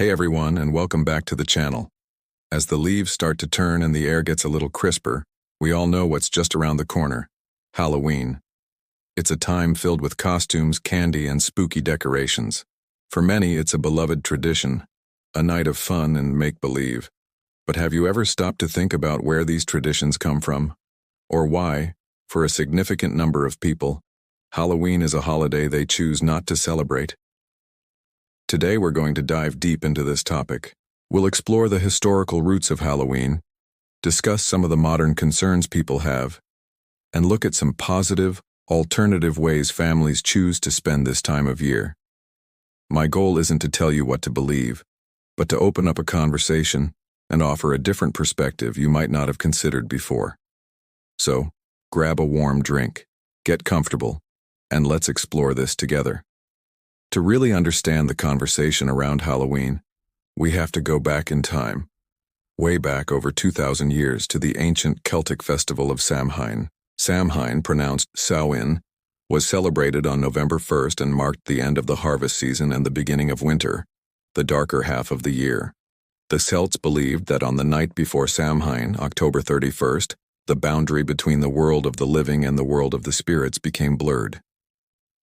Hey everyone, and welcome back to the channel. As the leaves start to turn and the air gets a little crisper, we all know what's just around the corner: Halloween. It's a time filled with costumes, candy, and spooky decorations. For many, it's a beloved tradition, a night of fun and make-believe. But have you ever stopped to think about where these traditions come from? Or why, for a significant number of people, Halloween is a holiday they choose not to celebrate? Today we're going to dive deep into this topic. We'll explore the historical roots of Halloween, discuss some of the modern concerns people have, and look at some positive, alternative ways families choose to spend this time of year. My goal isn't to tell you what to believe, but to open up a conversation and offer a different perspective you might not have considered before. So, grab a warm drink, get comfortable, and let's explore this together. To really understand the conversation around Halloween, we have to go back in time, way back over 2,000 years, to the ancient Celtic festival of Samhain. Samhain, pronounced Samhain, was celebrated on November 1st and marked the end of the harvest season and the beginning of winter, the darker half of the year. The Celts believed that on the night before Samhain, October 31st, the boundary between the world of the living and the world of the spirits became blurred.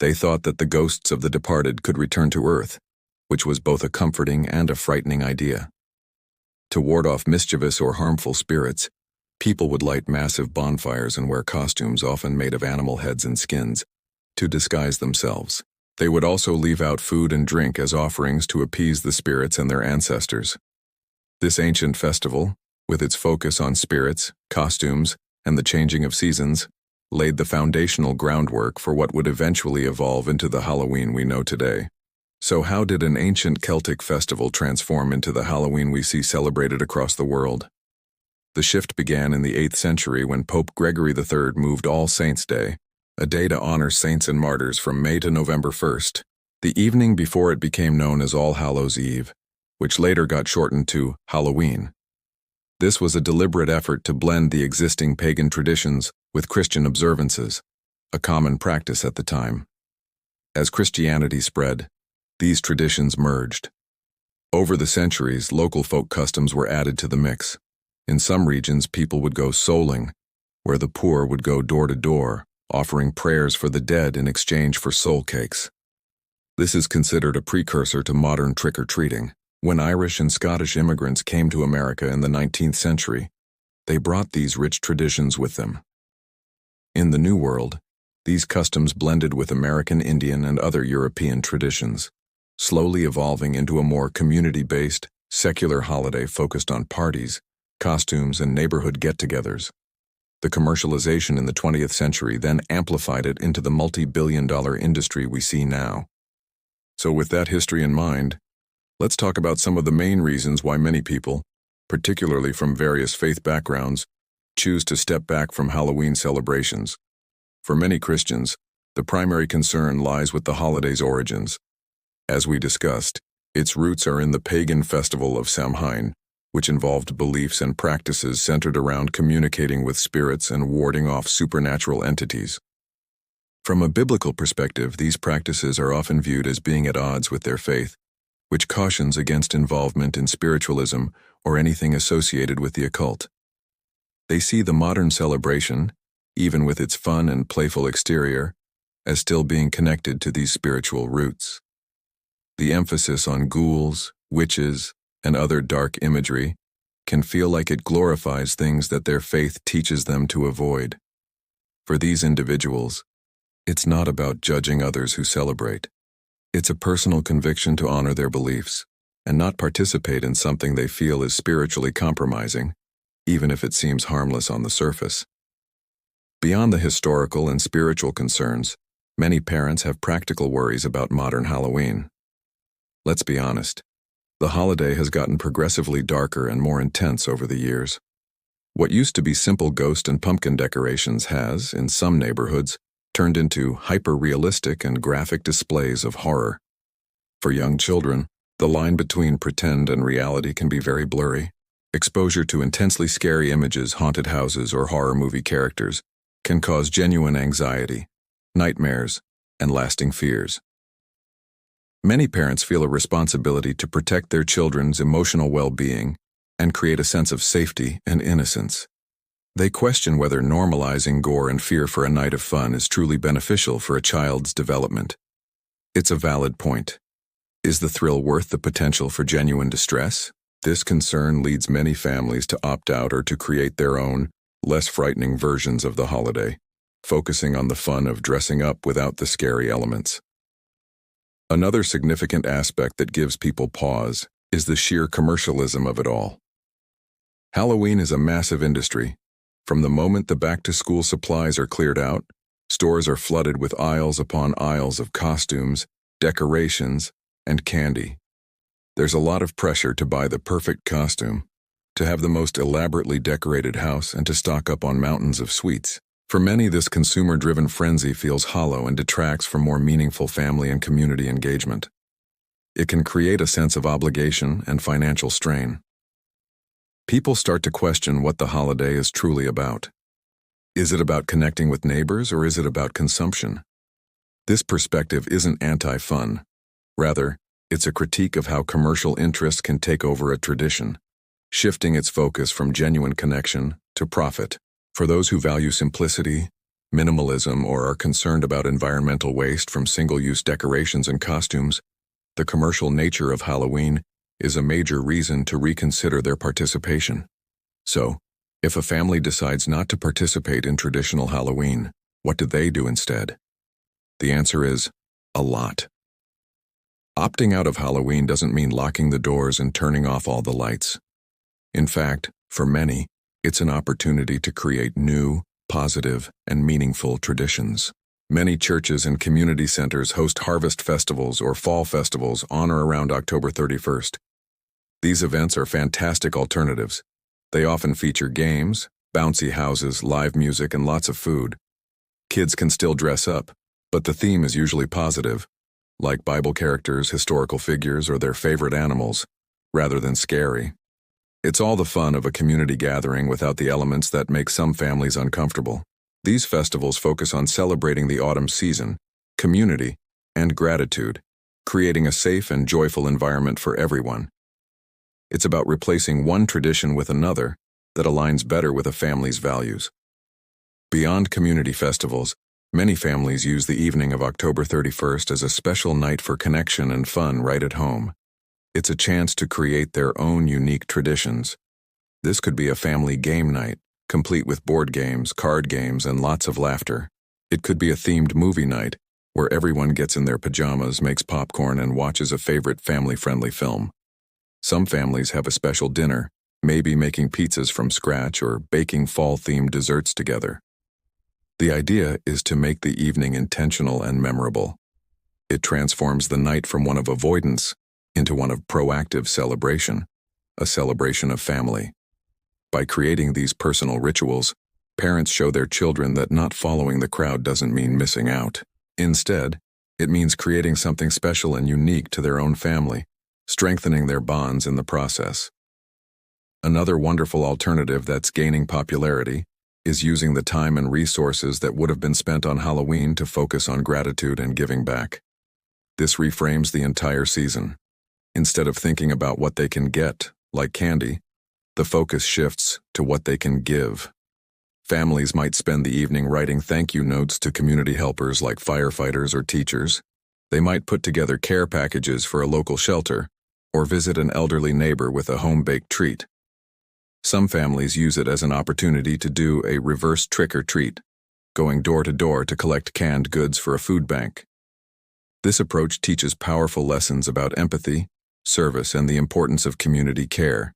They thought that the ghosts of the departed could return to Earth, which was both a comforting and a frightening idea. To ward off mischievous or harmful spirits, people would light massive bonfires and wear costumes often made of animal heads and skins to disguise themselves. They would also leave out food and drink as offerings to appease the spirits and their ancestors. This ancient festival, with its focus on spirits, costumes, and the changing of seasons, laid the foundational groundwork for what would eventually evolve into the Halloween we know today. So how did an ancient Celtic festival transform into the Halloween we see celebrated across the world? The shift began in the 8th century when Pope Gregory III moved All Saints' Day, a day to honor saints and martyrs, from May to November 1st, the evening before it became known as All Hallows' Eve, which later got shortened to Halloween. This was a deliberate effort to blend the existing pagan traditions with Christian observances, a common practice at the time. As Christianity spread, these traditions merged. Over the centuries, local folk customs were added to the mix. In some regions, people would go souling, where the poor would go door to door, offering prayers for the dead in exchange for soul cakes. This is considered a precursor to modern trick-or-treating. When Irish and Scottish immigrants came to America in the 19th century, they brought these rich traditions with them. In the New World, these customs blended with American Indian and other European traditions, slowly evolving into a more community-based, secular holiday focused on parties, costumes, and neighborhood get-togethers. The commercialization in the 20th century then amplified it into the multi-billion-dollar industry we see now. So with that history in mind, let's talk about some of the main reasons why many people, particularly from various faith backgrounds, choose to step back from Halloween celebrations. For many Christians, the primary concern lies with the holiday's origins. As we discussed, its roots are in the pagan festival of Samhain, which involved beliefs and practices centered around communicating with spirits and warding off supernatural entities. From a biblical perspective, these practices are often viewed as being at odds with their faith, which cautions against involvement in spiritualism or anything associated with the occult. They see the modern celebration, even with its fun and playful exterior, as still being connected to these spiritual roots. The emphasis on ghouls, witches, and other dark imagery can feel like it glorifies things that their faith teaches them to avoid. For these individuals, it's not about judging others who celebrate. It's a personal conviction to honor their beliefs and not participate in something they feel is spiritually compromising, even if it seems harmless on the surface. Beyond the historical and spiritual concerns, many parents have practical worries about modern Halloween. Let's be honest, the holiday has gotten progressively darker and more intense over the years. What used to be simple ghost and pumpkin decorations has, in some neighborhoods, turned into hyper-realistic and graphic displays of horror. For young children, the line between pretend and reality can be very blurry. Exposure to intensely scary images, haunted houses, or horror movie characters can cause genuine anxiety, nightmares, and lasting fears. Many parents feel a responsibility to protect their children's emotional well-being and create a sense of safety and innocence. They question whether normalizing gore and fear for a night of fun is truly beneficial for a child's development. It's a valid point. Is the thrill worth the potential for genuine distress? This concern leads many families to opt out or to create their own, less frightening versions of the holiday, focusing on the fun of dressing up without the scary elements. Another significant aspect that gives people pause is the sheer commercialism of it all. Halloween is a massive industry. From the moment the back-to-school supplies are cleared out, stores are flooded with aisles upon aisles of costumes, decorations, and candy. There's a lot of pressure to buy the perfect costume, to have the most elaborately decorated house, and to stock up on mountains of sweets. For many, this consumer-driven frenzy feels hollow and detracts from more meaningful family and community engagement. It can create a sense of obligation and financial strain. People start to question what the holiday is truly about. Is it about connecting with neighbors, or is it about consumption? This perspective isn't anti-fun. Rather, it's a critique of how commercial interest can take over a tradition, shifting its focus from genuine connection to profit. For those who value simplicity, minimalism, or are concerned about environmental waste from single-use decorations and costumes, the commercial nature of Halloween is a major reason to reconsider their participation. So, if a family decides not to participate in traditional Halloween, what do they do instead? The answer is a lot. Opting out of Halloween doesn't mean locking the doors and turning off all the lights. In fact, for many, it's an opportunity to create new, positive, and meaningful traditions. Many churches and community centers host harvest festivals or fall festivals on or around October 31st. These events are fantastic alternatives. They often feature games, bouncy houses, live music, and lots of food. Kids can still dress up, but the theme is usually positive, like Bible characters, historical figures, or their favorite animals, rather than scary. It's all the fun of a community gathering without the elements that make some families uncomfortable. These festivals focus on celebrating the autumn season, community, and gratitude, creating a safe and joyful environment for everyone. It's about replacing one tradition with another that aligns better with a family's values. Beyond community festivals, many families use the evening of October 31st as a special night for connection and fun right at home. It's a chance to create their own unique traditions. This could be a family game night, complete with board games, card games, and lots of laughter. It could be a themed movie night, where everyone gets in their pajamas, makes popcorn, and watches a favorite family-friendly film. Some families have a special dinner, maybe making pizzas from scratch or baking fall-themed desserts together. The idea is to make the evening intentional and memorable. It transforms the night from one of avoidance into one of proactive celebration, a celebration of family. By creating these personal rituals, parents show their children that not following the crowd doesn't mean missing out. Instead, it means creating something special and unique to their own family, strengthening their bonds in the process. Another wonderful alternative that's gaining popularity is using the time and resources that would have been spent on Halloween to focus on gratitude and giving back. This reframes the entire season. Instead of thinking about what they can get, like candy, the focus shifts to what they can give. Families might spend the evening writing thank you notes to community helpers like firefighters or teachers. They might put together care packages for a local shelter, or visit an elderly neighbor with a home-baked treat. Some families use it as an opportunity to do a reverse trick-or-treat, going door to door to collect canned goods for a food bank. This approach teaches powerful lessons about empathy, service, and the importance of community care.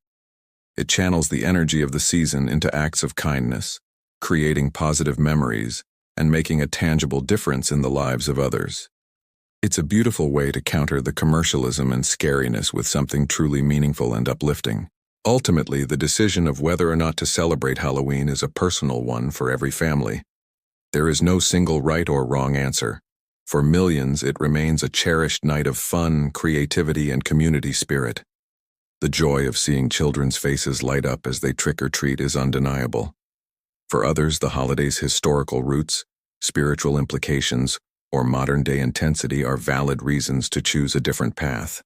It channels the energy of the season into acts of kindness, creating positive memories and making a tangible difference in the lives of others. It's a beautiful way to counter the commercialism and scariness with something truly meaningful and uplifting. Ultimately, the decision of whether or not to celebrate Halloween is a personal one for every family. There is no single right or wrong answer. For millions, it remains a cherished night of fun, creativity, and community spirit. The joy of seeing children's faces light up as they trick-or-treat is undeniable. For others, the holiday's historical roots, spiritual implications, or modern-day intensity are valid reasons to choose a different path.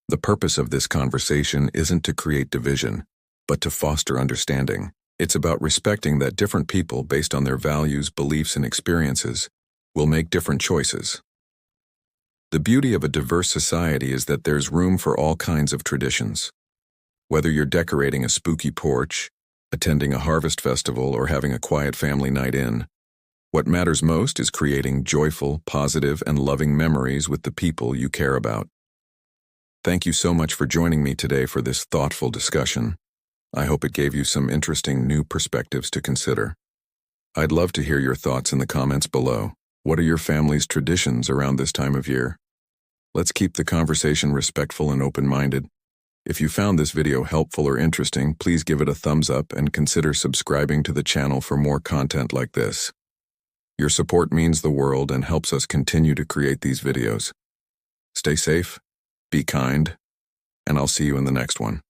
The purpose of this conversation isn't to create division, but to foster understanding. It's about respecting that different people, based on their values, beliefs, and experiences, will make different choices. The beauty of a diverse society is that there's room for all kinds of traditions. Whether you're decorating a spooky porch, attending a harvest festival, or having a quiet family night in, what matters most is creating joyful, positive, and loving memories with the people you care about. Thank you so much for joining me today for this thoughtful discussion. I hope it gave you some interesting new perspectives to consider. I'd love to hear your thoughts in the comments below. What are your family's traditions around this time of year? Let's keep the conversation respectful and open-minded. If you found this video helpful or interesting, please give it a thumbs up and consider subscribing to the channel for more content like this. Your support means the world and helps us continue to create these videos. Stay safe, be kind, and I'll see you in the next one.